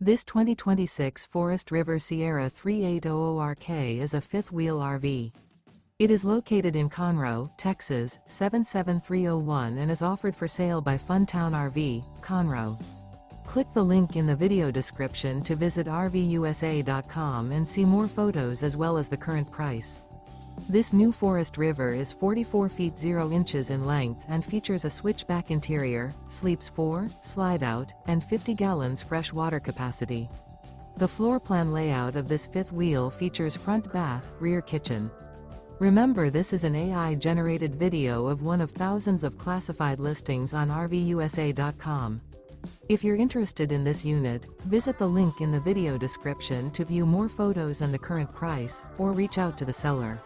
This 2026 Forest River Sierra 3800RK is a fifth-wheel RV. It is located in Conroe, Texas, 77301 and is offered for sale by Funtown RV, Conroe. Click the link in the video description to visit RVUSA.com and see more photos as well as the current price. This new Forest River is 44 feet 0 inches in length and features a switchback interior, sleeps 4, slide-out, and 50 gallons fresh water capacity. The floor plan layout of this fifth wheel features front bath, rear kitchen. Remember, this is an AI-generated video of one of thousands of classified listings on RVUSA.com. If you're interested in this unit, visit the link in the video description to view more photos and the current price, or reach out to the seller.